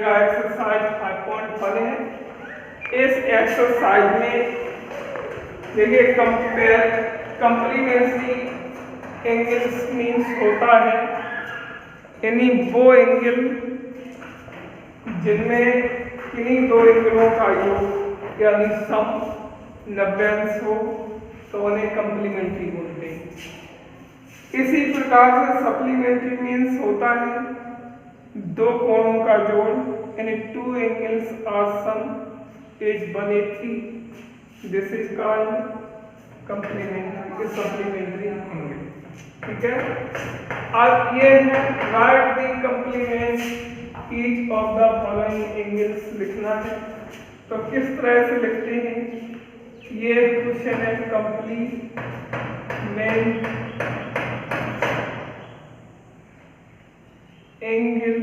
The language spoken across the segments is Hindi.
देखिएगा एक्सरसाइज 5.1 है। इस एक्सरसाइज में देखिए कंप्लीमेंट्री एंगल्स मीन्स होता है यानी वो एंगल जिनमें किन्हीं दो एंगलों का योग यानी सम 90 अंश हो तो उन्हें कंप्लीमेंट्री बोलते हैं। इसी प्रकार से सप्लीमेंट्री मीन्स होता है दो कोणों का जोड़ यानी two angles are sum is 180। This is called complementary supplementary angle. ठीक है, अब ये है right the complement each of the following angles लिखना है। तो किस तरह से लिखते हैं, ये क्वेश्चन है कंप्लीमेंट एंगल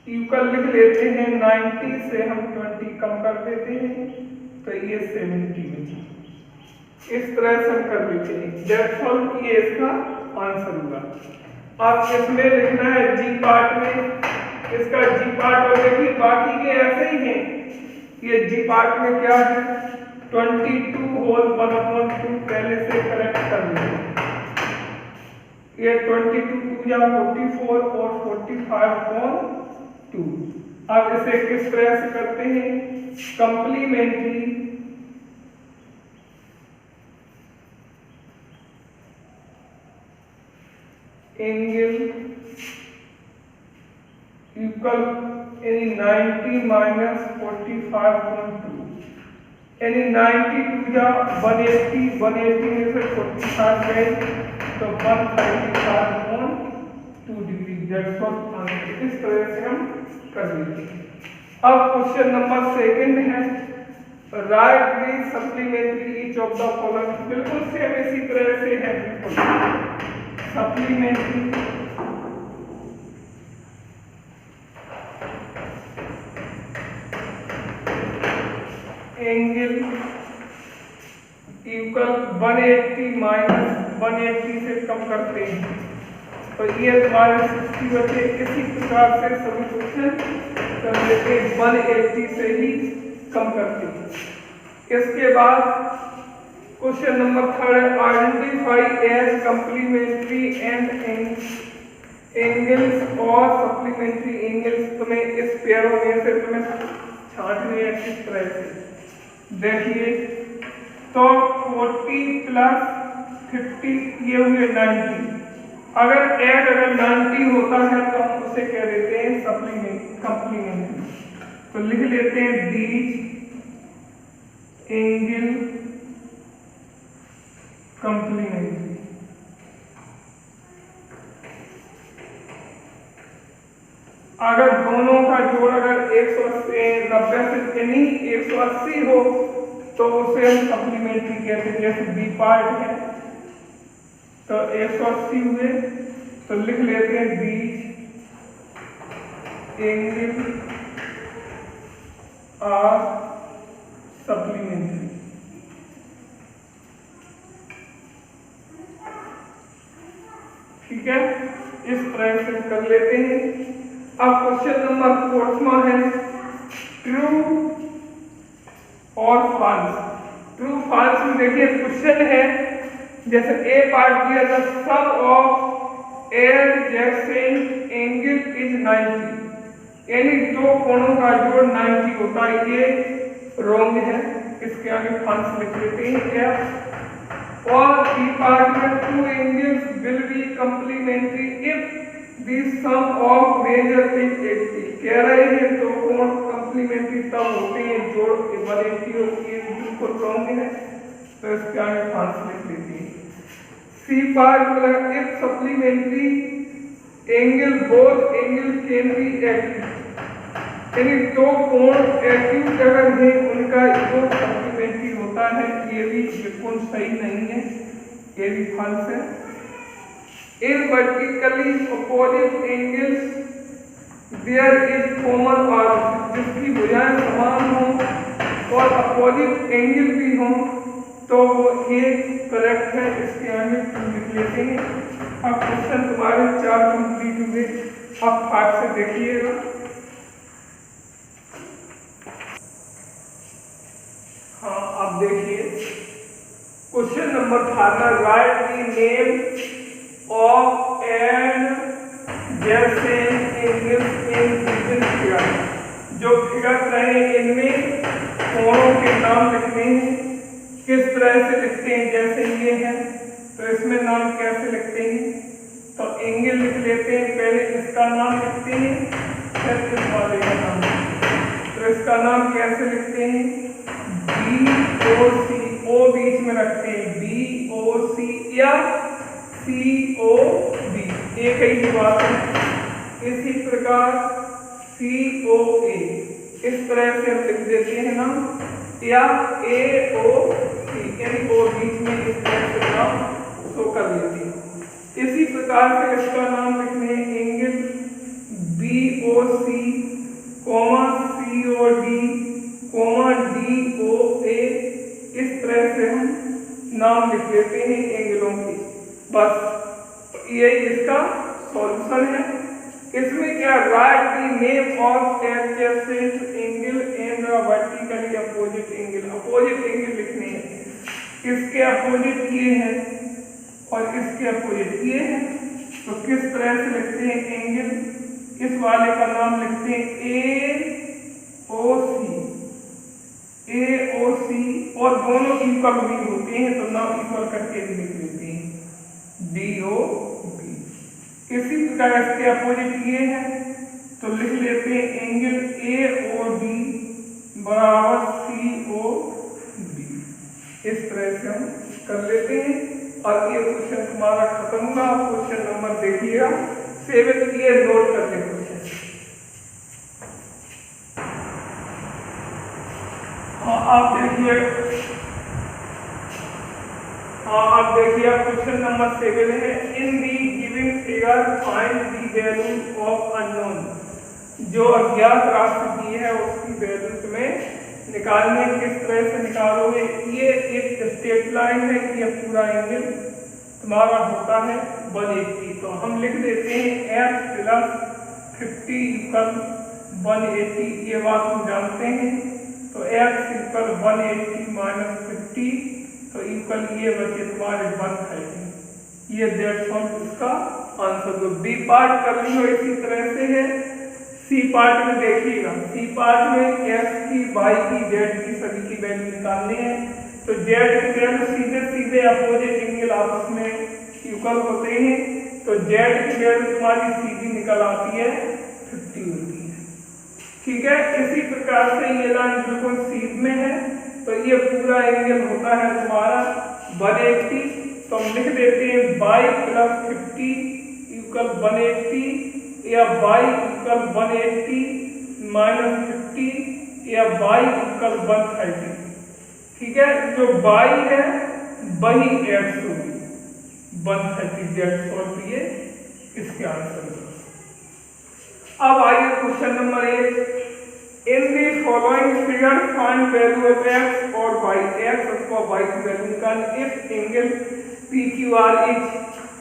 इक्वल लिख लेते हैं 90 से हम 20 कम कर देते हैं तो ये 70 बचा। इस तरह से हम कर लेते हैं। दैट्स ऑल, ये इसका आंसर होगा। अब इसमें लिखना है जी पार्ट में, इसका जी पार्ट और देखिए बाकी के ऐसे ही हैं। ये जी पार्ट में क्या है 22 होल 1/2 पहले से करेक्ट कर लेते हैं। ये 22 या 44 और 45/2। अब इसे किस तरह से करते हैं, कंप्लीमेंट्री एंगल इक्वल यानी 90 माइनस 45/2 यानी 92 या 180 में से 45 गए तो 135/2 डिग्री। That's what answer. इस तरह से हम कर लेते हैं। अब क्वेश्चन नंबर सेकंड है right the supplementary each of the following. बिल्कुल सेम इसी तरह से है। बिल्कुल सप्लीमेंट्री एंगल इक्वल 180 माइनस 180 से कम करते हैं तो ये हमारे 60 बचे। इसी प्रकार से सभी क्वेश्चन कर लेते हैं 180 से ही कम करते हैं। इसके बाद question number third identify as complementary and angles और सप्लीमेंट्री एंगल्स। तुम्हें इस पेयरों में से तुम्हें छांटने हैं किस तरह से। देखिए तो 40 प्लस 50 ये हुए 90। अगर 90 होता है तो हम उसे कह देते हैं कंप्लीमेंट्री। तो लिख लेते हैं दीज एंगल कंप्लीमेंट्री। अगर दोनों का जोड़ अगर 190 से यानी 180 हो तो उसे हम सप्लीमेंट्री कहते हैं। जैसे बी पार्ट है तो 180 हुए तो लिख लेते हैं दीज एंगल आर सप्लीमेंट्री। ठीक है, इस तरह से कर लेते हैं। अब क्वेश्चन नंबर 4 है ट्रू और फॉल्स। ट्रू फॉल्स में देखिए क्वेश्चन है जैसे ए पार्ट दिया the sum of adjacent angle is 90 यानी दो कोणों का जोड़ 90 होता है। ये रॉन्ग है, इसके आगे फॉल्स लिख लेते हैं क्या। और बी पार्ट में two angles will be complementary if the sum of measure is 80। कह रहे हैं दो कोण कंप्लीमेंट्री तब होते हैं जोड़ 180 होती है। बिल्कुल रॉन्ग है, तो इसके आगे फॉल्स लिख लेते हैं। सी पार्ट में if supplementary angle both angle can be acute यानी दो कोण एक्यूट अगर है उनका योग सप्लीमेंट्री होता है। ये भी बिल्कुल सही नहीं है, ये भी फॉल्स है। In vertically opposite angles there is common arc जिसकी भुजाएं समान हो और अपोजिट एंगल भी हो तो ये करेक्ट है। इसके आगे लिख लेते हैं। अब क्वेश्चन तुम्हारे 4 कंप्लीट हुए। अब 5 से देखिएगा। हाँ, अब देखिए question number 5 write the name of an जैसे इंग्लिश इन गिवन फिगर। जो फिगर रहे इनमें कोणों के नाम लिखने हैं। किस तरह से लिखते हैं? जैसे ये है तो इसमें नाम कैसे लिखते हैं? तो एंगल लिख लेते हैं, पहले इसका नाम लिखते हैं फिर इस वाले का नाम। तो इसका नाम कैसे लिखते हैं? BOC, O बीच में रखते हैं, BOC या COB, एक ही बात है। इसी प्रकार COA, इस तरह से हम लिख देते हैं नाम, या AOC, यानी O बीच में इस तरह से नाम शो कर लेते हैं। इसी प्रकार से इसका नाम लिखने हैं एंगल BOC, COD, DOA, इस तरह से हम नाम लिख लेते हैं एंगलों की। बस ये इसका सॉल्यूशन है। इसमें क्या right the name of adjacent angle and vertically opposite angle. Opposite angle लिखने हैं, इसके अपोजिट ये है और इसके अपोजिट ये है। तो किस तरह से लिखते हैं एंगल? इस वाले का नाम लिखते हैं AOC, और दोनों इक्वल भी होते हैं तो नाम इक्वल करके भी लिख लेते हैं DOB। इसी प्रकार इसके अपोजिट ये है तो लिख लेते हैं एंगल AOD बराबर COB। इस तरह से हम कर लेते हैं और ये क्वेश्चन तुम्हारा खत्म हुआ। क्वेश्चन नंबर देखिएगा 7, ये नोट कर ले क्वेश्चन। हाँ, आप देखिए क्वेश्चन नंबर 7 है, in the given figure find the value of unknown. जो अज्ञात राशि दी है उसकी वैल्यू तुम्हें निकालने। किस तरह से निकालोगे? ये एक स्ट्रेट लाइन है, ये पूरा एंगल तुम्हारा होता है 180। तो हम लिख देते हैं x + 50 = 180। ये बात हम जानते हैं। तो x = 180 - 50 तो इक्वल ये बचे तुम्हारे 130। ये दैट्स ऑल इसका आंसर। तो बी पार्ट कर लियो इसी तरह से है। सी पार्ट में देखिएगा, सी पार्ट में x की, y की, z की सभी की वैल्यू निकालनी है। तो z की वैल्यू सीधे अपोजिट एंगल आपस में इक्वल होते हैं। तो z की वैल्यू तुम्हारी सीधी निकल आती है 50 होती है। ठीक है, इसी प्रकार से ये लाइन बिल्कुल सीध में है तो ये पूरा एंगल होता है तुम्हारा 180। तो हम लिख देते हैं y + 50 = 180 या y = 180 - 50 या y = 130। ठीक है, जो y है वही x होगी 130। दैट्स ऑल ये इसके आंसर। अब आइए question number 8, in the following figure find value of x और y। x अथवा y की वैल्यू निकालनी। If angle PQR is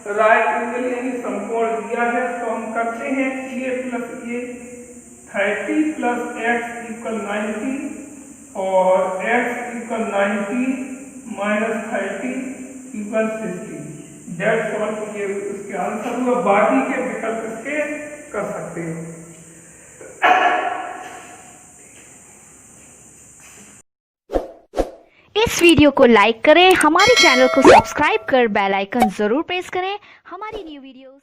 right angle यानी समकोण दिया है तो हम करते हैं a + a 30 + x = 90 और x = 90 - 30 = 60। दैट्स ऑल ये उसके आंसर हुआ। बाकी के विकल्प इसके कर सकते हैं। इस वीडियो को लाइक करें, हमारे चैनल को सब्सक्राइब कर बेल आइकन जरूर प्रेस करें हमारी न्यू वीडियोस